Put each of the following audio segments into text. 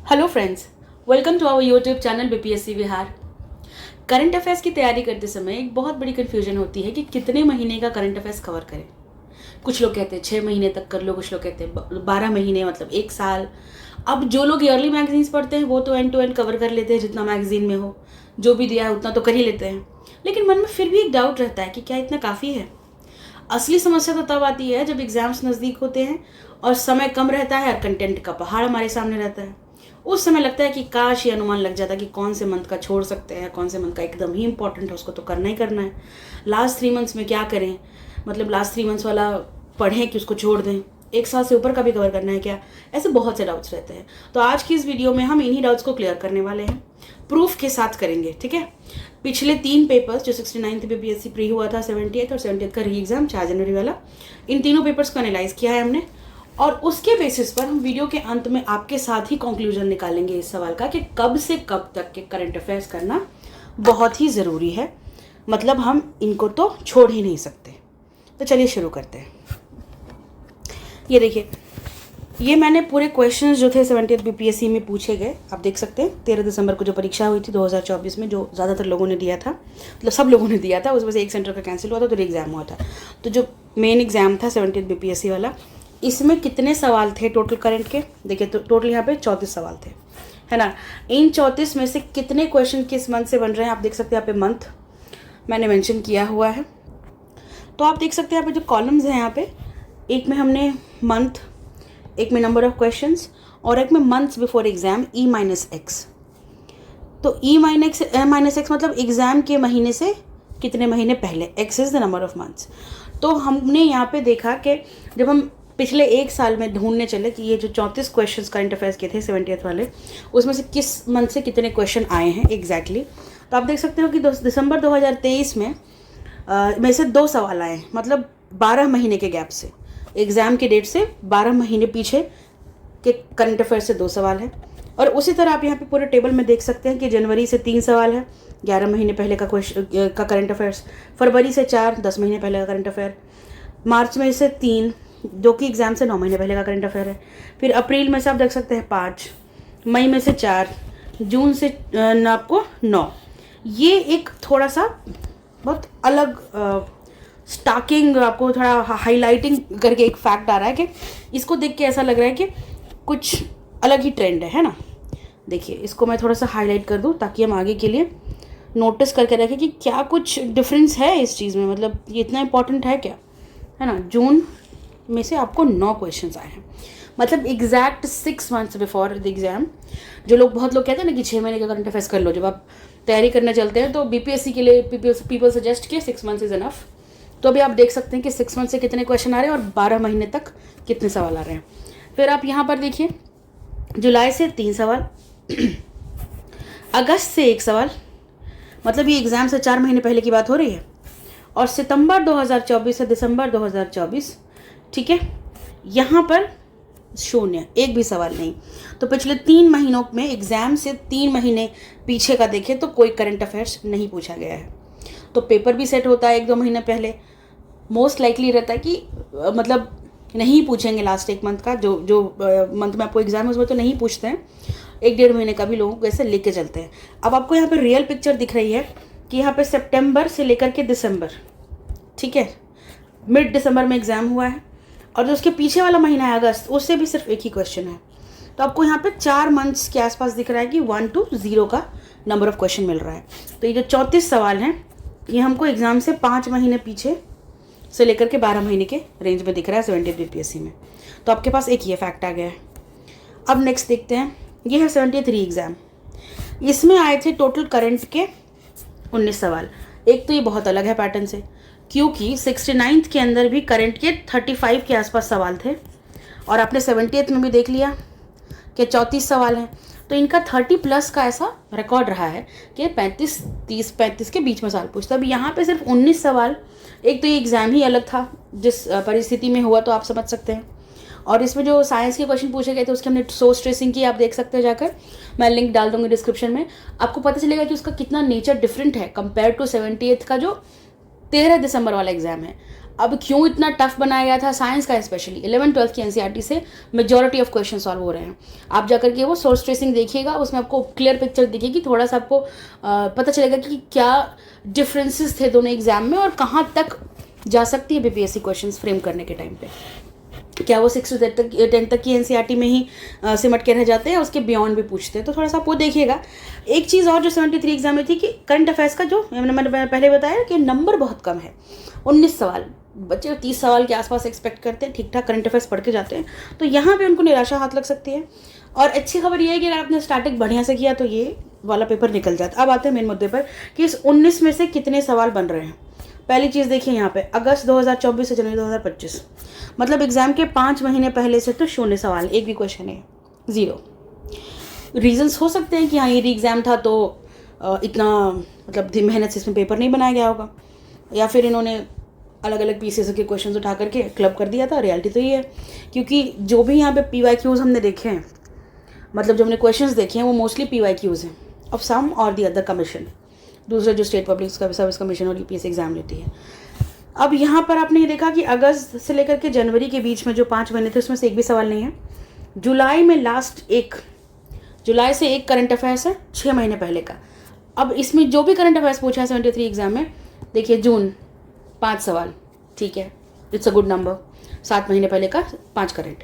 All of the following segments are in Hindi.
Hello friends, welcome to our YouTube channel BPSC Bihar. Current affairs की तैयारी करते समय एक बहुत बड़ी कन्फ्यूजन होती है कि कितने महीने का करंट अफेयर्स कवर करें। कुछ लोग कहते हैं 6 महीने तक कर लो, कुछ लोग कहते हैं 12 महीने मतलब 1 साल। अब जो लोग ईयरली मैगजीन्स पढ़ते हैं वो तो एंड टू एंड कवर कर लेते हैं, जितना मैगजीन में हो जो भी दिया है उतना तो कर ही लेते हैं। लेकिन मन में फिर भी एक डाउट रहता है कि क्या इतना काफ़ी है। असली समस्या तो तब आती है जब एग्जाम्स नज़दीक होते हैं और समय कम रहता है और कंटेंट का पहाड़ हमारे सामने रहता है। उस समय लगता है कि काश ये अनुमान लग जाता कि कौन से मंथ का छोड़ सकते हैं, कौन से मंथ का एकदम ही इंपॉर्टेंट है, उसको तो करना ही करना है। लास्ट 3 मंथ्स में क्या करें, मतलब लास्ट 3 मंथ्स वाला पढ़ें कि उसको छोड़ दें, 1 साल से ऊपर का भी कवर करना है क्या, ऐसे बहुत से डाउट्स रहते हैं। तो आज की इस वीडियो में हम इन्हीं डाउट्स को क्लियर करने वाले हैं, प्रूफ के साथ करेंगे। ठीक है, पिछले 3 पेपर्स जो 69th बीपीएससी प्री हुआ था, 70th और 70th का री एग्जाम 4 जनवरी वाला, इन तीनों पेपर्स को एनालाइज किया है हमने और उसके बेसिस पर हम वीडियो के अंत में आपके साथ ही कंक्लूजन निकालेंगे इस सवाल का कि कब से कब तक के करंट अफेयर्स करना बहुत ही ज़रूरी है। मतलब हम इनको तो छोड़ ही नहीं सकते। तो चलिए शुरू करते हैं। ये देखिए, ये मैंने पूरे क्वेश्चंस जो थे 70th बीपीएससी में पूछे गए, आप देख सकते हैं। 13 दिसंबर को जो परीक्षा हुई थी 2024 में, जो ज़्यादातर लोगों ने दिया था, मतलब सब लोगों ने दिया था, उसमें से एक सेंटर का कैंसिल हुआ था तो री एग्ज़ाम हुआ था। तो जो मेन एग्ज़ाम था 70th बीपीएससी वाला, इसमें कितने सवाल थे टोटल करंट के, देखिए तो टोटल यहाँ पे 34 सवाल थे, है ना। इन 34 में से कितने क्वेश्चन किस मंथ से बन रहे हैं आप देख सकते हैं। यहाँ पे मंथ मैंने मेंशन किया हुआ है, तो आप देख सकते हैं यहाँ पे जो कॉलम्स हैं, यहाँ पे एक में हमने मंथ, एक में नंबर ऑफ क्वेश्चंस और एक में मंथ्स बिफोर एग्जाम E-X। तो E-X मतलब एग्जाम के महीने से कितने महीने पहले, X is the number of months. तो हमने यहाँ पे देखा कि जब हम पिछले 1 साल में ढूंढने चले कि ये जो 34 क्वेश्चंस करंट अफेयर्स के थे 70th वाले, उसमें से किस मंथ से कितने क्वेश्चन आए हैं एग्जैक्टली। तो आप देख सकते हो कि दिसंबर 2023 में से 2 सवाल आए, मतलब 12 महीने के गैप से, एग्ज़ाम के डेट से 12 महीने पीछे के करंट अफेयर्स से 2 सवाल है। और उसी तरह आप यहाँ पे पूरे टेबल में देख सकते हैं कि जनवरी से 3 सवाल है, 11 महीने पहले का करंट अफेयर्स, फरवरी से 4, 10 महीने पहले का करंट अफेयर, मार्च में से 3 जो कि एग्ज़ाम से 9 महीने पहले का करंट अफेयर है, फिर अप्रैल में से आप देख सकते हैं 5, मई में से 4, जून से आपको 9। ये एक थोड़ा सा बहुत अलग स्टाकिंग, आपको थोड़ा हाईलाइटिंग करके एक फैक्ट आ रहा है कि इसको देख के ऐसा लग रहा है कि कुछ अलग ही ट्रेंड है ना। देखिए, इसको मैं थोड़ा सा हाईलाइट कर दूं ताकि हम आगे के लिए नोटिस करके रखें कि क्या कुछ डिफरेंस है इस चीज़ में, मतलब ये इतना इंपॉर्टेंट है क्या, है ना। जून में से आपको 9 क्वेश्चंस आए हैं, मतलब exact 6 months before the exam. जो लोग, बहुत लोग कहते हैं ना कि 6 महीने का करंट अफेयर्स कर लो जब आप तैयारी करने चलते हैं, तो बीपीएससी के लिए पीपल सजेस्ट किए 6 मंथ्स इज इनफ। तो अभी आप देख सकते हैं कि 6 मंथ से कितने क्वेश्चन आ रहे हैं और 12 महीने तक कितने सवाल आ रहे हैं। फिर आप यहाँ पर देखिए, जुलाई से 3 सवाल, अगस्त से 1 सवाल, मतलब ये एग्ज़ाम से 4 महीने पहले की बात हो रही है, और सितंबर 2024 से दिसंबर 2024, ठीक है, यहाँ पर 0, एक भी सवाल नहीं। तो पिछले 3 महीनों में एग्ज़ाम से 3 महीने पीछे का देखें तो कोई करंट अफेयर्स नहीं पूछा गया है। तो पेपर भी सेट होता है 1-2 महीने पहले, मोस्ट लाइकली रहता है कि मतलब नहीं पूछेंगे लास्ट 1 मंथ का, जो मंथ में आपको एग्जाम है उसमें तो नहीं पूछते हैं, 1-1.5 महीने का भी लोग ऐसे लेके चलते हैं। अब आपको यहाँ पे रियल पिक्चर दिख रही है कि यहाँ पे सितंबर से लेकर के दिसंबर, ठीक है, मिड दिसंबर में एग्ज़ाम हुआ है, और जो उसके पीछे वाला महीना है अगस्त, उससे भी सिर्फ एक ही क्वेश्चन है। तो आपको यहाँ पे 4 मंथ्स के आसपास दिख रहा है कि 1 to 0 का नंबर ऑफ क्वेश्चन मिल रहा है। तो ये जो 34 सवाल हैं, ये हमको एग्ज़ाम से 5 महीने पीछे से लेकर के 12 महीने के रेंज में दिख रहा है 70th बीपीएससी में। तो आपके पास एक ये फैक्ट आ गया है। अब नेक्स्ट देखते हैं, ये है 70th री एग्ज़ाम। इसमें आए थे टोटल करंट के 19 सवाल। एक तो ये बहुत अलग है पैटर्न से, क्योंकि 69th के अंदर भी करंट के 35 के आसपास सवाल थे, और आपने 70th में भी देख लिया कि 34 सवाल हैं। तो इनका 30+ का ऐसा रिकॉर्ड रहा है कि 35 के बीच में सवाल पूछता। अब यहाँ पे सिर्फ 19 सवाल। एक तो ये एग्ज़ाम ही अलग था जिस परिस्थिति में हुआ, तो आप समझ सकते हैं। और इसमें जो साइंस के क्वेश्चन पूछे गए थे उसकी हमने सोर्स ट्रेसिंग की, आप देख सकते हैं जाकर, मैं लिंक डाल दूंगी डिस्क्रिप्शन में, आपको पता चलेगा कि उसका कितना नेचर डिफरेंट है कंपेयर टू 70th का जो 13 दिसंबर वाला एग्ज़ाम है। अब क्यों इतना टफ बनाया गया था साइंस का, स्पेशली 11th-12th की एनसीईआरटी से मेजॉरिटी ऑफ क्वेश्चन सॉल्व हो रहे हैं। आप जाकर के वो सोर्स ट्रेसिंग देखिएगा, उसमें आपको क्लियर पिक्चर दिखेगी, थोड़ा सा आपको पता चलेगा कि क्या डिफरेंसेस थे दोनों एग्जाम में और कहाँ तक जा सकती है बीपीएससी क्वेश्चंस फ्रेम करने के टाइम पे। क्या वो 6 से 10 तक की एनसीईआरटी में ही सिमट के रह जाते हैं, उसके बियॉन्ड भी पूछते हैं, तो थोड़ा सा आप वो देखिएगा। एक चीज़ और जो 73 एग्जाम में थी कि करंट अफेयर्स का जो मैंने पहले बताया कि नंबर बहुत कम है, 19 सवाल, बच्चे 30 सवाल के आसपास एक्सपेक्ट करते हैं, ठीक ठाक करंट अफेयर्स पढ़ के जाते हैं, तो यहाँ पे उनको निराशा हाथ लग सकती है। और अच्छी खबर ये है कि अगर आपने स्टार्टिंग बढ़िया से किया तो ये वाला पेपर निकल जाता है। अब आते हैं मेन मुद्दे पर कि इस 19 में से कितने सवाल बन रहे हैं। पहली चीज़ देखिए यहाँ पे, अगस्त 2024 से जनवरी 2025, मतलब एग्जाम के 5 महीने पहले से तो 0 सवाल, एक भी क्वेश्चन है, 0। रीजंस हो सकते हैं कि हाँ ये री एग्ज़ाम था तो इतना मतलब मेहनत से इसमें पेपर नहीं बनाया गया होगा, या फिर इन्होंने अलग अलग पीसेस के क्वेश्चंस उठा करके क्लब कर दिया था। रियलिटी तो ये है, क्योंकि जो भी यहाँ पे PYQs हमने देखे हैं, मतलब जो हमने क्वेश्चंस देखे हैं वो मोस्टली PYQs हैं ऑफ सम और दी अदर कमीशन, दूसरे जो स्टेट पब्लिक सर्विस कमीशन और यूपीएससी एग्जाम लेती है। अब यहाँ पर आपने ये देखा कि अगस्त से लेकर के जनवरी के बीच में जो 5 महीने थे उसमें से एक भी सवाल नहीं है। जुलाई में जुलाई से एक करंट अफेयर्स है 6 महीने पहले का। अब इसमें जो भी करंट अफेयर्स पूछा है 73 एग्जाम में, देखिए जून 5 सवाल, ठीक है, इट्स अ गुड नंबर, 7 महीने पहले का 5 करंट।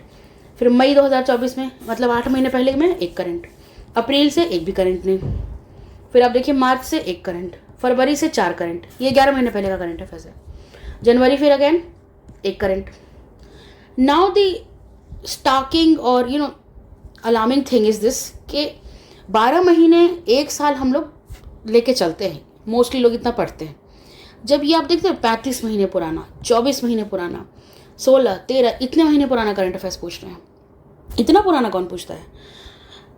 फिर मई 2024 में मतलब 8 महीने पहले में 1 करंट, अप्रैल से एक भी करंट नहीं। फिर आप देखिए मार्च से 1 करंट, फरवरी से 4 करंट, ये 11 महीने पहले का करंट अफेयर्स है। जनवरी फिर again 1 current. Now the shocking और अलार्मिंग थिंग इज दिस कि 12 महीने 1 साल हम लोग लेके चलते हैं, मोस्टली लोग इतना पढ़ते हैं। जब ये आप देखते हैं 35 महीने पुराना, 24 महीने पुराना, 16, 13, इतने महीने पुराना करंट अफेयर्स पूछ रहे हैं, इतना पुराना कौन पूछता है।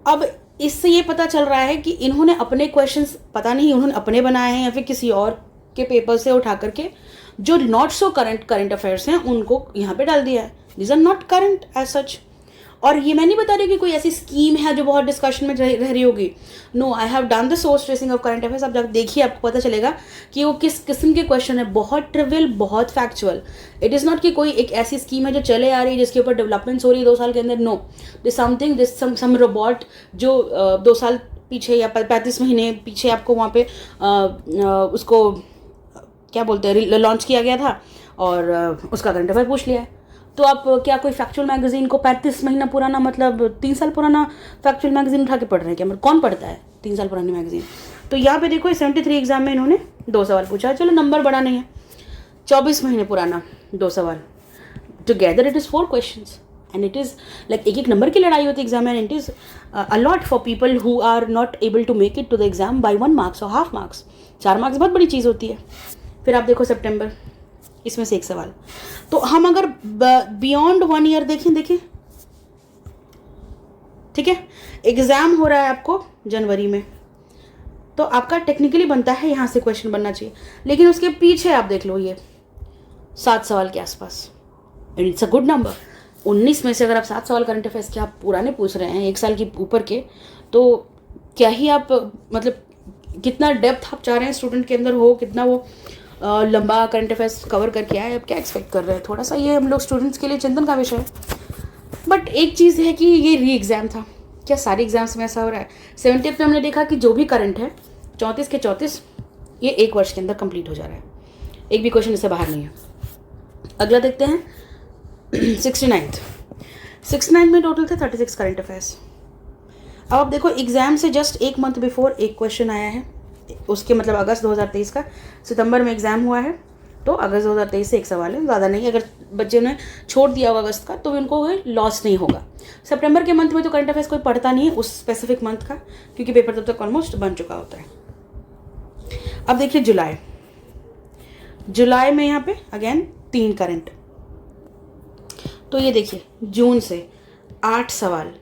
अब इससे ये पता चल रहा है कि इन्होंने अपने क्वेश्चंस पता नहीं उन्होंने अपने बनाए हैं या फिर किसी और के पेपर से उठा करके जो नॉट सो करंट अफेयर्स हैं उनको यहाँ पे डाल दिया है। This are not current as such. और ये मैं नहीं बता रही कि कोई ऐसी स्कीम है जो बहुत डिस्कशन में रह रही होगी। No, I have done the source tracing of current affairs. आप जाकर देखिए, आपको पता चलेगा कि वो किस किस्म के क्वेश्चन है, बहुत ट्रिवियल, बहुत फैक्चुअल। इट इज़ नॉट कि कोई एक ऐसी स्कीम है जो चले आ रही है जिसके ऊपर डेवलपमेंट्स हो रही है 2 साल के अंदर। No, this something, this some robot जो 2 साल पीछे या 35 महीने पीछे आपको वहाँ पे उसको क्या बोलते हैं लॉन्च किया गया था और उसका करंट अफेयर पूछ लिया है। तो आप क्या कोई फैक्चुअल मैगजीन को 35 महीना पुराना मतलब 3 साल पुराना फैक्चुअल मैगजीन उठा के पढ़ रहे हैं क्या? मतलब कौन पढ़ता है 3 साल पुरानी मैगजीन? तो यहाँ पे देखो 73 एग्जाम में इन्होंने 2 सवाल पूछा है, चलो नंबर बड़ा नहीं है, 24 महीने पुराना 2 सवाल, together it is 4 questions and it is like एक नंबर की लड़ाई होती है एग्जाम में। It is a lot for people who are not able to make it to the exam by 1 marks और हाफ मार्क्स। 4 मार्क्स बहुत बड़ी चीज़ होती है। फिर आप देखो सितंबर, इसमें से 1 सवाल। तो हम अगर बियॉन्ड 1 ईयर देखिए, ठीक है, एग्जाम हो रहा है आपको जनवरी में, तो आपका टेक्निकली बनता है यहाँ से क्वेश्चन बनना चाहिए, लेकिन उसके पीछे आप देख लो ये 7 सवाल के आसपास, and it's a good number. 19 में से अगर आप 7 सवाल करंट अफेयर्स के आप पुराने पूछ रहे हैं 1 साल के ऊपर के, तो क्या ही आप मतलब कितना डेप्थ आप चाह रहे हैं स्टूडेंट के अंदर हो, कितना वो लंबा करंट अफेयर्स कवर करके आए, अब क्या एक्सपेक्ट कर रहे हैं। थोड़ा सा ये हम लोग स्टूडेंट्स के लिए चिंतन का विषय है। बट एक चीज़ है कि ये री एग्ज़ाम था, क्या सारे एग्जाम्स में ऐसा हो रहा है? 70th में हमने देखा कि जो भी करंट है 34 के 34 ये 1 वर्ष के अंदर कंप्लीट हो जा रहा है, एक भी क्वेश्चन इससे बाहर नहीं है। अगला देखते हैं 69th में टोटल थे 36 करंट अफेयर्स। अब आप देखो एग्जाम से जस्ट 1 मंथ बिफोर एक क्वेश्चन आया है, उसके मतलब अगस्त 2023 का, सितंबर में एग्ज़ाम हुआ है, तो अगस्त 2023 से 1 सवाल है, ज़्यादा नहीं। अगर बच्चे ने छोड़ दिया होगा अगस्त का तो उनको लॉस नहीं होगा। सितंबर के मंथ में तो करंट अफेयर्स कोई पढ़ता नहीं है उस स्पेसिफिक मंथ का, क्योंकि पेपर तब तक ऑलमोस्ट बन चुका होता है। अब देखिए जुलाई में यहाँ पे अगेन 3 करंट। तो ये देखिए जून से 8 सवाल,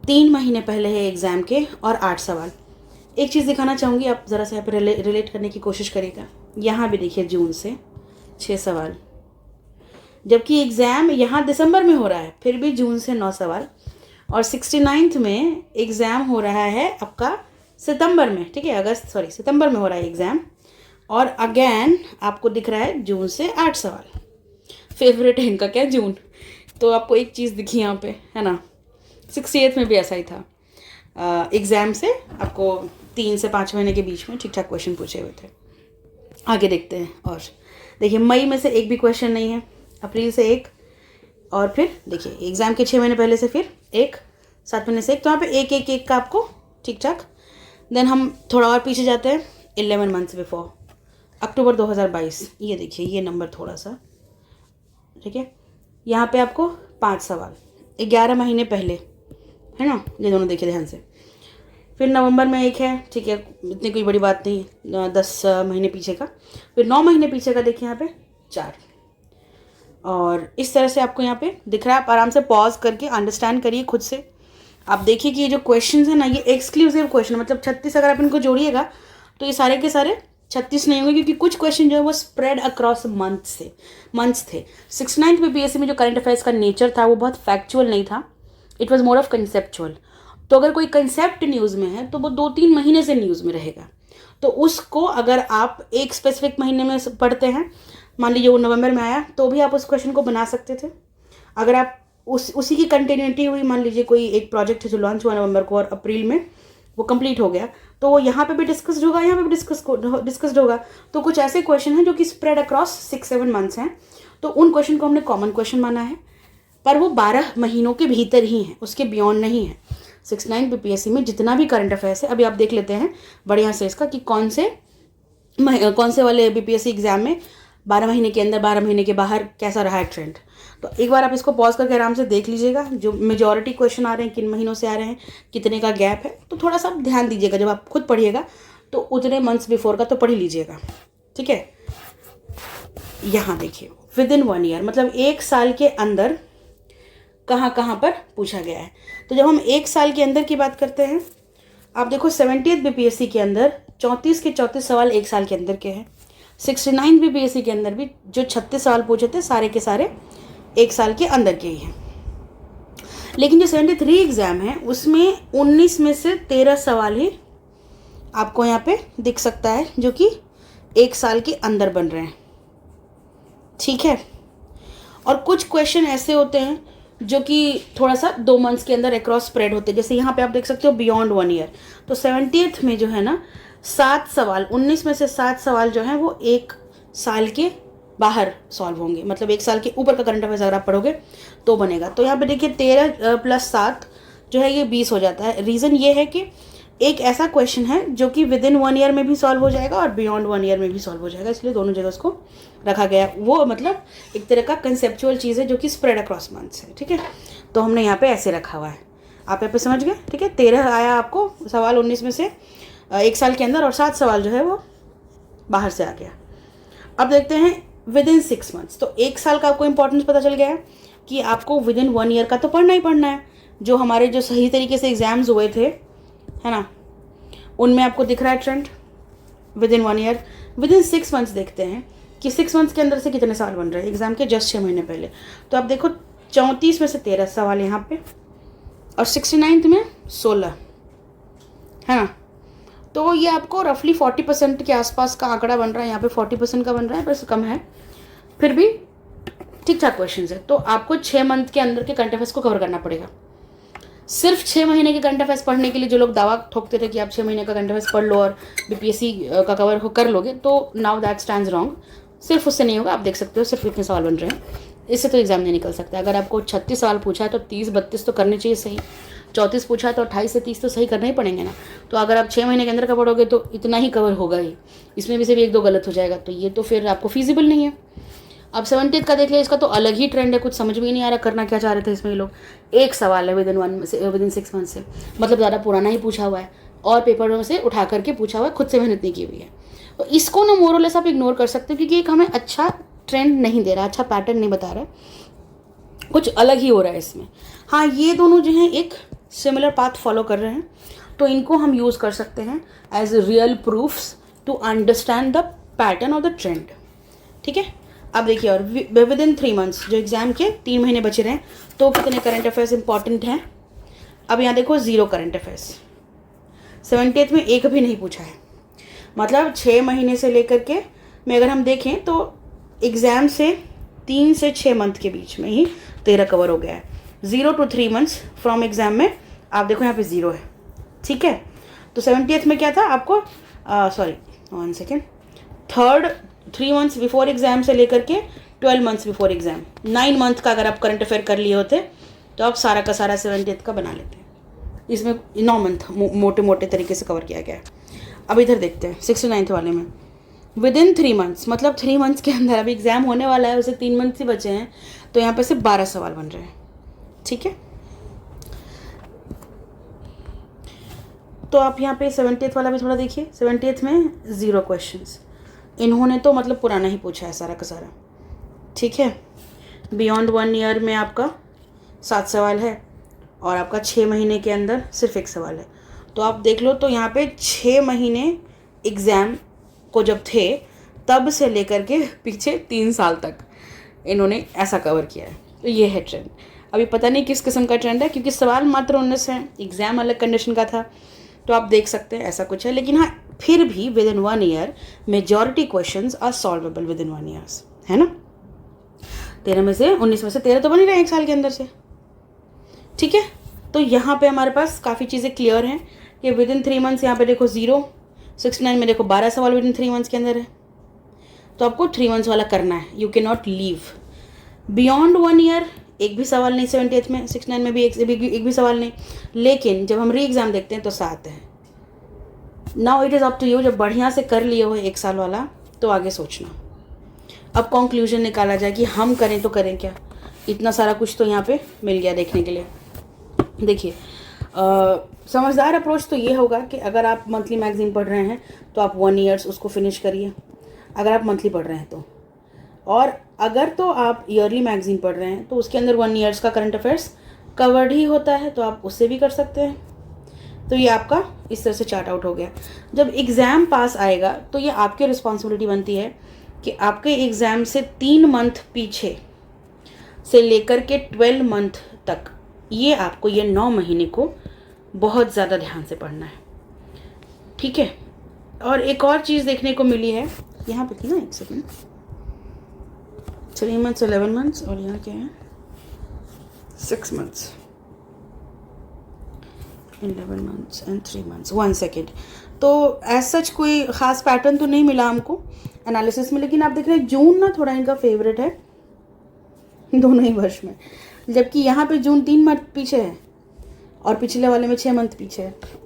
3 महीने पहले है एग्ज़ाम के और 8 सवाल। एक चीज़ दिखाना चाहूँगी, आप ज़रा सा यहाँ पर रिलेट करने की कोशिश करिएगा। यहाँ भी देखिए जून से 6 सवाल, जबकि एग्ज़ाम यहाँ दिसंबर में हो रहा है, फिर भी जून से 9 सवाल। और 69th में एग्ज़ाम हो रहा है आपका सितंबर में, ठीक है, सितंबर में हो रहा है एग्ज़ाम, और अगेन आपको दिख रहा है जून से 8 सवाल। फेवरेट है इनका क्या, जून। तो आपको एक चीज़ दिखी यहाँ पे, है ना। 68 में भी ऐसा ही था। एग्ज़ाम से आपको 3 से 5 महीने के बीच में ठीक ठाक क्वेश्चन पूछे हुए थे। आगे देखते हैं। और देखिए मई में से एक भी क्वेश्चन नहीं है, अप्रैल से एक, और फिर देखिए एग्ज़ाम के 6 महीने पहले से फिर एक, 7 महीने से एक। तो यहाँ पे एक एक एक का आपको ठीक ठाक। देन हम थोड़ा और पीछे जाते हैं, 11 मंथ्स बिफोर, अक्टूबर 2022। ये देखिए ये नंबर थोड़ा सा, ठीक है। यहाँ पे आपको 5 सवाल 11 महीने पहले, है ना। ये दोनों देखिए ध्यान से। फिर नवंबर में एक है, ठीक है, इतनी कोई बड़ी बात नहीं, 10 महीने पीछे का। फिर 9 महीने पीछे का देखिए यहाँ पे 4। और इस तरह से आपको यहाँ पे दिख रहा है। आप आराम से पॉज करके अंडरस्टैंड करिए खुद से। आप देखिए कि ये जो क्वेश्चंस है ना, ये एक्सक्लूसिव क्वेश्चन, मतलब 36 अगर आप इनको जोड़िएगा तो ये सारे के सारे 36 नहीं होंगे, क्योंकि कुछ क्वेश्चन जो है वो स्प्रेड अक्रॉस मंथ्स थे। 69th बीपीएससी में जो करंट अफेयर्स का नेचर था वो बहुत फैक्चुअल नहीं था, it was more of conceptual. तो अगर कोई कंसेप्ट न्यूज़ में है तो वो 2-3 महीने से न्यूज़ में रहेगा। तो उसको अगर आप एक स्पेसिफिक महीने में पढ़ते हैं, मान लीजिए वो नवंबर में आया, तो भी आप उस क्वेश्चन को बना सकते थे। अगर आप उसी की कंटिन्यूटी हुई, मान लीजिए कोई एक प्रोजेक्ट है जो लॉन्च हुआ नवंबर को और अप्रैल में वो कंप्लीट हो गया, तो वो यहाँ पे भी डिस्कस्ड होगा, यहाँ पे भी डिस्कस्ड होगा। तो कुछ ऐसे क्वेश्चन हैं जो कि स्प्रेड अक्रॉस 6-7 मंथ्स हैं, तो उन क्वेश्चन को हमने कॉमन क्वेश्चन माना है, पर वो 12 महीनों के भीतर ही हैं, उसके बियॉन्ड नहीं है। 69 बीपीएससी में जितना भी करंट अफेयर्स है, अभी आप देख लेते हैं बढ़िया से इसका कि कौन से वाले बीपीएससी एग्जाम में 12 महीने के अंदर 12 महीने के बाहर कैसा रहा है ट्रेंड। तो एक बार आप इसको पॉज करके आराम से देख लीजिएगा, जो मेजॉरिटी क्वेश्चन आ रहे हैं किन महीनों से आ रहे हैं, कितने का गैप है। तो थोड़ा सा ध्यान दीजिएगा, जब आप खुद पढ़िएगा तो उतने मंथ्स बिफोर का तो पढ़ ही लीजिएगा, ठीक है। यहाँ देखिए विदिन 1 ईयर, मतलब 1 साल के अंदर कहाँ पर पूछा गया है। तो जब हम 1 साल के अंदर की बात करते हैं, आप देखो 70th बीपीएससी के अंदर 34 के 34 सवाल 1 साल के अंदर के हैं। 69 बीपीएससी के अंदर भी जो 36 सवाल पूछे थे सारे के सारे 1 साल के अंदर के ही हैं। लेकिन जो 73 एग्जाम है उसमें 19 में से 13 सवाल ही आपको यहाँ पे दिख सकता है जो कि 1 साल के अंदर बन रहे हैं, ठीक है। और कुछ क्वेश्चन ऐसे होते हैं जो कि थोड़ा सा 2 मंथ्स के अंदर अक्रॉस स्प्रेड होते हैं, जैसे यहाँ पे आप देख सकते हो बियॉन्ड 1 ईयर। तो 70th में जो है ना 7 सवाल, 19 में से 7 सवाल जो हैं वो 1 साल के बाहर सॉल्व होंगे, मतलब 1 साल के ऊपर का करंट अफेयर्स अगर आप पढ़ोगे तो बनेगा। तो यहाँ पे देखिए 13 + 7 जो है ये 20 हो जाता है। रीज़न ये है कि एक ऐसा क्वेश्चन है जो कि विदिन 1 ईयर में भी सॉल्व हो जाएगा और बियॉन्ड 1 ईयर में भी सॉल्व हो जाएगा, इसलिए दोनों जगह उसको रखा गया। वो मतलब एक तरह का कंसेप्चुअल चीज़ है जो कि स्प्रेड अक्रॉस मंथ्स है, ठीक है। तो हमने यहाँ पे ऐसे रखा हुआ है, आप यहाँ पे समझ गए, ठीक है। 13 आया आपको सवाल 19 में से 1 साल के अंदर, और 7 सवाल जो है वो बाहर से आ गया। अब देखते हैं विदिन 6 मंथ्स। तो 1 साल का आपको इंपॉर्टेंस पता चल गया है कि आपको विदिन 1 ईयर का तो पढ़ना ही पढ़ना है। जो हमारे जो सही तरीके से एग्जाम्स हुए थे, है ना, उनमें आपको दिख रहा है trend within 1 year. Within 6 months देखते हैं कि 6 मंथ्स के अंदर से कितने सवाल बन रहे हैं एग्जाम के जस्ट 6 महीने पहले। तो आप देखो 34 में से 13 सवाल यहाँ पे, और 69 में 16, है ना। तो ये आपको रफली 40% के आसपास का आंकड़ा बन रहा है। यहाँ पे 40% का बन रहा है, पर कम है, फिर भी ठीक ठाक क्वेश्चन है। तो आपको 6 मंथ के अंदर के करंट अफेयर्स को कवर करना पड़ेगा। सिर्फ 6 महीने के करंट अफेयर्स पढ़ने के लिए जो लोग दावा ठोकते थे कि आप 6 महीने का करंट अफेयर्स पढ़ लो और बीपीएससी का कवर कर लोगे, तो नाउ दैट स्टैंड्स रॉन्ग। सिर्फ उससे नहीं होगा, आप देख सकते हो सिर्फ इतने सवाल बन रहे हैं, इससे तो एग्जाम नहीं निकल सकता। अगर आपको 36 सवाल पूछा है तो 30-32 तो करने चाहिए सही, 34 पूछा है तो 28 से 30 तो सही करना ही पड़ेंगे ना। तो अगर आप 6 महीने के अंदर का पढ़ोगे तो इतना ही कवर होगा ही, इसमें भी सिर्फ 1-2 गलत हो जाएगा, तो ये तो फिर आपको फीजिबल नहीं है। अब 70th का देख लिया, इसका तो अलग ही ट्रेंड है, कुछ समझ में ही नहीं आ रहा करना क्या चाह रहे थे इसमें ये लोग। 1 सवाल है विदिन 6 मंथ से, मतलब ज़्यादा पुराना ही पूछा हुआ है और पेपरों से उठा करके पूछा हुआ है, खुद से मेहनत नहीं की हुई है। तो इसको ना मोरलेस आप इग्नोर कर सकते हो, क्योंकि एक हमें अच्छा ट्रेंड नहीं दे रहा, अच्छा पैटर्न नहीं बता रहा है, कुछ अलग ही हो रहा है इसमें। हाँ, ये दोनों जो हैं एक सिमिलर पाथ फॉलो कर रहे हैं, तो इनको हम यूज़ कर सकते हैं as real proofs to understand the pattern of the trend, ठीक है। अब देखिए, और विदिन 3 मंथ्स जो एग्जाम के 3 महीने बचे रहे, तो कितने करंट अफेयर्स इंपॉर्टेंट हैं। अब यहाँ देखो 0 करंट अफेयर्स, 70th में एक भी नहीं पूछा है। मतलब 6 महीने से लेकर के में अगर हम देखें तो एग्ज़ाम से 3 से 6 मंथ के बीच में ही तेरा कवर हो गया है। 0 to 3 मंथ्स फ्रॉम एग्ज़ाम में आप देखो यहाँ पे 0 है, ठीक है। तो 70th में क्या था आपको, sorry 1 second, 3 months before exam से लेकर के 12 मंथ्स बिफोर एग्ज़ाम, 9 मंथ का अगर आप करंट अफेयर कर लिए होते तो आप सारा का सारा 70th का बना लेते। इसमें 9 मंथ मोटे मोटे तरीके से कवर किया गया है। अब इधर देखते हैं 69th वाले में, विद इन 3 मंथ्स, मतलब 3 मंथ्स के अंदर अभी एग्ज़ाम होने वाला है, उसे 3 मंथ ही बचे हैं, तो यहाँ पे सिर्फ 12 सवाल बन रहे हैं, ठीक है। तो आप यहाँ पे 70th वाला भी थोड़ा देखिए। 70th में 0 क्वेश्चंस, इन्होंने तो मतलब पुराना ही पूछा है सारा का सारा, ठीक है। बियॉन्ड 1 ईयर में आपका 7 सवाल है और आपका 6 महीने के अंदर सिर्फ 1 सवाल है। तो आप देख लो, तो यहाँ पे 6 महीने एग्ज़ाम को जब थे तब से लेकर के पीछे 3 साल तक इन्होंने ऐसा कवर किया है। तो ये है ट्रेंड। अभी पता नहीं किस किस्म का ट्रेंड है, क्योंकि सवाल मात्र 19 है, एग्ज़ाम अलग कंडीशन का था, तो आप देख सकते हैं ऐसा कुछ है। लेकिन हाँ, फिर भी within 1 year majority questions are solvable within 1 years, है ना। 13 में से 19 में से 13 तो बन ही रहे हैं 1 साल के अंदर से, ठीक है। तो यहाँ पे हमारे पास काफ़ी चीज़ें क्लियर हैं कि विद इन 3 मंथ्स, यहाँ पे देखो 0, 69 में देखो 12 सवाल विद इन 3 मंथ्स के अंदर है। तो आपको 3 मंथ्स वाला करना है, you can not leave. Beyond 1 year एक भी सवाल नहीं, 70th में, 69 में भी एक भी सवाल नहीं। लेकिन जब हम री एग्ज़ाम देखते हैं तो 7 है। Now it is up to you, जब बढ़िया से कर लिए हो 1 साल वाला तो आगे सोचना। अब कंक्लूजन निकाला जाए कि हम करें तो करें क्या, इतना सारा कुछ तो यहाँ पे मिल गया देखने के लिए। देखिए, समझदार अप्रोच तो ये होगा कि अगर आप मंथली मैगजीन पढ़ रहे हैं तो आप 1 ईयर्स उसको फिनिश करिए, अगर आप मंथली पढ़ रहे हैं तो। और अगर तो आप ईयरली मैगजीन पढ़ रहे हैं तो उसके अंदर 1 ईयर्स का करंट अफेयर्स कवर्ड ही होता है, तो आप उससे भी कर सकते हैं। तो ये आपका इस तरह से चार्ट आउट हो गया। जब एग्ज़ाम पास आएगा तो ये आपकी रिस्पॉन्सिबिलिटी बनती है कि आपके एग्ज़ाम से 3 मंथ पीछे से लेकर के 12 मंथ तक ये आपको ये 9 महीने को बहुत ज़्यादा ध्यान से पढ़ना है, ठीक है। और एक और चीज़ देखने को मिली है, यहाँ पे थी ना, 1 सेकेंड, 3 मंथ्स 11 मंथ्स और यहाँ क्या है 6 months 11 months and 3 months 1 second. तो एज सच कोई ख़ास पैटर्न तो नहीं मिला हमको एनालिसिस में, लेकिन आप देख रहे हैं जून ना थोड़ा इनका फेवरेट है दोनों ही वर्ष में, जबकि यहाँ पे जून 3 मंथ पीछे है और पिछले वाले में 6 मंथ पीछे है।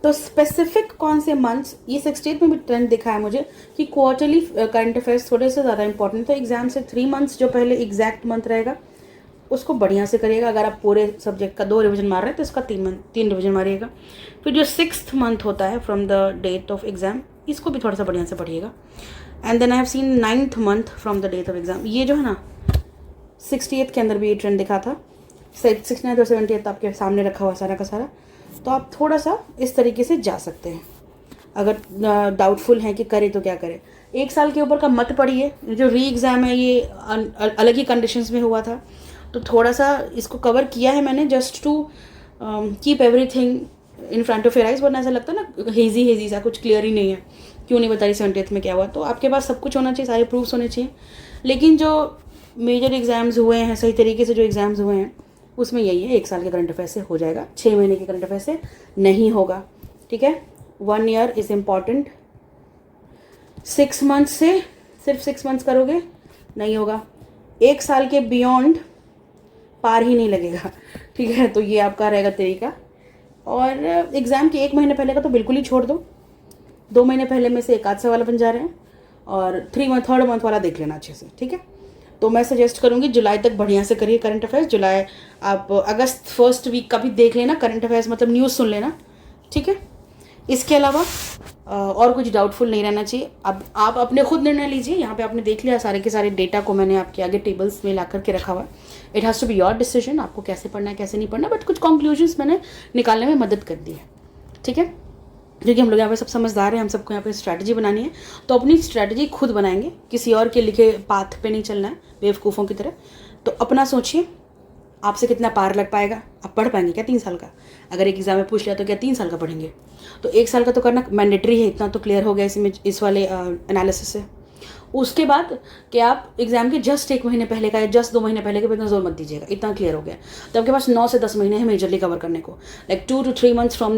तो स्पेसिफिक कौन से मंथ्स, ये 68 में भी ट्रेंड दिखा है मुझे कि क्वार्टरली करंट अफेयर्स थोड़े से ज़्यादा इंपॉर्टेंट है। एग्जाम से 3 मंथ्स जो पहले एग्जैक्ट मंथ रहेगा उसको बढ़िया से करिएगा। अगर आप पूरे सब्जेक्ट का 2 रिवीजन मार रहे हैं तो इसका 3 रिवीजन मारिएगा। फिर जो 6th मंथ होता है from the date of exam, इसको भी थोड़ा सा बढ़िया से पढ़िएगा। And then I have seen 9th month from the date of exam. ये जो है ना 68th के अंदर भी ये ट्रेंड दिखा था, 69th और 70th आपके सामने रखा हुआ सारा का सारा। तो आप थोड़ा सा इस तरीके से जा सकते हैं। अगर डाउटफुल हैं कि करें तो क्या करें, 1 साल के ऊपर का मत पढ़िए। जो री एग्ज़ाम है ये अलग ही कंडीशंस में हुआ था, तो थोड़ा सा इसको कवर किया है मैंने just to keep everything in front of your eyes. वरना ऐसा लगता है ना हेजी सा, कुछ क्लियर ही नहीं है, क्यों नहीं बता रही 70th में क्या हुआ। तो आपके पास सब कुछ होना चाहिए, सारे प्रूफ्स होने चाहिए। लेकिन जो मेजर एग्ज़ाम्स हुए हैं, सही तरीके से जो एग्ज़ाम्स हुए हैं, उसमें यही है 1 साल के करंट अफेयर से हो जाएगा, 6 महीने के करंट अफेयर से नहीं होगा, ठीक है। 1 ईयर इज़ इम्पॉर्टेंट। 6 मंथ से सिर्फ 6 मंथ्स करोगे नहीं होगा, 1 साल के बियॉन्ड पार ही नहीं लगेगा, ठीक है। तो ये आपका रहेगा तरीका। और एग्ज़ाम के 1 महीने पहले का तो बिल्कुल ही छोड़ दो, 2 महीने पहले में से 1 आध वाला बन जा रहे हैं, और 3rd मंथ वाला देख लेना अच्छे से, ठीक है। तो मैं सजेस्ट करूँगी जुलाई तक बढ़िया से करिए करंट अफेयर्स। जुलाई आप अगस्त फर्स्ट वीक का भी देख लेना करंट अफेयर्स, मतलब न्यूज़ सुन लेना, ठीक है। इसके अलावा और कुछ डाउटफुल नहीं रहना चाहिए। अब आप अपने खुद निर्णय लीजिए। यहाँ पे आपने देख लिया सारे के सारे डेटा को मैंने आपके आगे टेबल्स में ला करके रखा हुआ है। It has to be your decision, आपको कैसे पढ़ना है कैसे नहीं पढ़ना, बट कुछ कंक्लूजन्स मैंने निकालने में मदद कर दी है, ठीक है। क्योंकि हम लोग यहाँ पे सब समझदार हैं, हम सबको यहाँ पे स्ट्रैटेजी बनानी है, तो अपनी स्ट्रैटेजी खुद बनाएंगे, किसी और के लिखे पाथ पे नहीं चलना है बेवकूफ़ों की तरह। तो अपना सोचिए, आपसे कितना पार लग पाएगा, आप पढ़ पाएंगे क्या 3 साल का? अगर एक एग्ज़ाम में पूछ लिया तो क्या 3 साल का पढ़ेंगे? तो 1 साल का तो करना मैंडेटरी है, इतना तो क्लियर हो गया इसमें, इस वाले एनालिसिस से। उसके बाद कि आप एग्ज़ाम के जस्ट 1 महीने पहले का या जस्ट 2 महीने पहले का इतना जोर मत दीजिएगा, इतना क्लियर हो गया। तो आपके पास 9 से 10 महीने हैं मेजरली कवर करने को, like 2 to 3 months from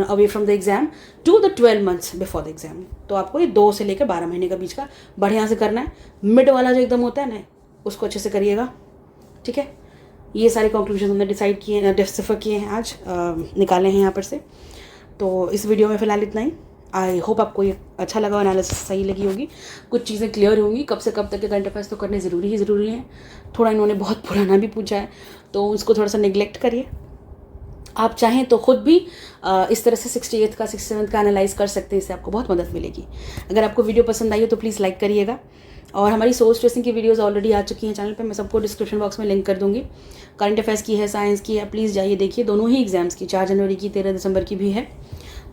away from the exam to the 12 months before the exam. तो आपको ये 2 से लेकर 12 महीने का बीच का बढ़िया से करना है। मिड वाला जो एकदम होता है ना, उसको अच्छे से करिएगा, ठीक है। ये सारे कंक्लूजन हमने डिसाइड किए, डिस्कस किए हैं आज, निकाले हैं यहाँ पर से। तो इस वीडियो में फ़िलहाल इतना ही। आई होप आपको ये अच्छा लगा, एनालिसिस सही लगी होगी, कुछ चीज़ें क्लियर होंगी। कब से कब तक के करंट अफेयर्स तो करने ज़रूरी है। थोड़ा इन्होंने बहुत पुराना भी पूछा है, तो उसको थोड़ा सा निगलेक्ट करिए। आप चाहें तो ख़ुद भी इस तरह से 68th का 67th का एनालाइज कर सकते हैं, इससे आपको बहुत मदद मिलेगी। अगर आपको वीडियो पसंद आई हो तो प्लीज़ लाइक करिएगा। और हमारी सोर्स ट्रेसिंग की वीडियोस ऑलरेडी आ चुकी हैं चैनल पे, मैं सबको डिस्क्रिप्शन बॉक्स में लिंक कर दूँगी। करंट अफेयर्स की है, साइंस की है, प्लीज़ जाइए देखिए। दोनों ही एग्जाम्स की, 4 जनवरी की, 13 दिसंबर की भी है,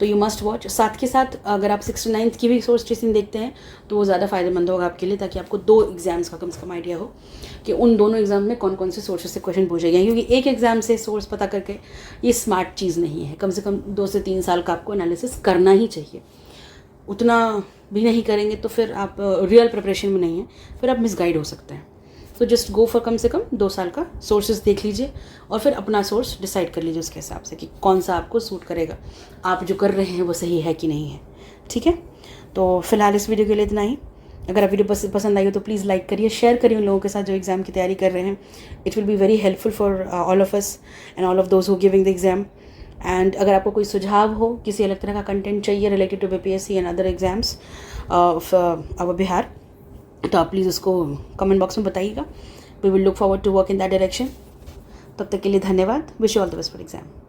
तो यू मस्ट वॉच। साथ के साथ अगर आप 69th की भी सोर्स ट्रेसिंग देखते हैं तो वो ज़्यादा फ़ायदेमंद होगा आपके लिए, ताकि आपको 2 एग्जाम्स का कम से कम आइडिया हो कि उन दोनों एग्जाम में कौन कौन से सोर्सेज से क्वेश्चन पूछे गए। क्योंकि एक एग्जाम से सोर्स पता करके ये स्मार्ट चीज़ नहीं है। कम से कम 2 से 3 साल का आपको एनालिसिस करना ही चाहिए। उतना भी नहीं करेंगे तो फिर आप रियल प्रिपरेशन में नहीं है, फिर आप मिसगाइड हो सकते हैं। तो जस्ट गो फॉर कम से कम 2 साल का सोर्सेज देख लीजिए और फिर अपना सोर्स डिसाइड कर लीजिए उसके हिसाब से कि कौन सा आपको सूट करेगा, आप जो कर रहे हैं वो सही है कि नहीं है, ठीक है। तो फिलहाल इस वीडियो के लिए इतना ही। अगर आप वीडियो पसंद आई हो तो प्लीज़ लाइक करिए, शेयर करिए उन लोगों के साथ जो एग्ज़ाम की तैयारी कर रहे हैं। It will be very helpful for all of us and all of those who giving the exam. And अगर आपको कोई सुझाव हो, किसी अलग तरह का कंटेंट चाहिए related to BPSC and other exams of our Bihar, तो आप प्लीज़ उसको कमेंट बॉक्स में बताइएगा। We will look forward to work in that direction. तब तक के लिए धन्यवाद। Wish you all the best for exam.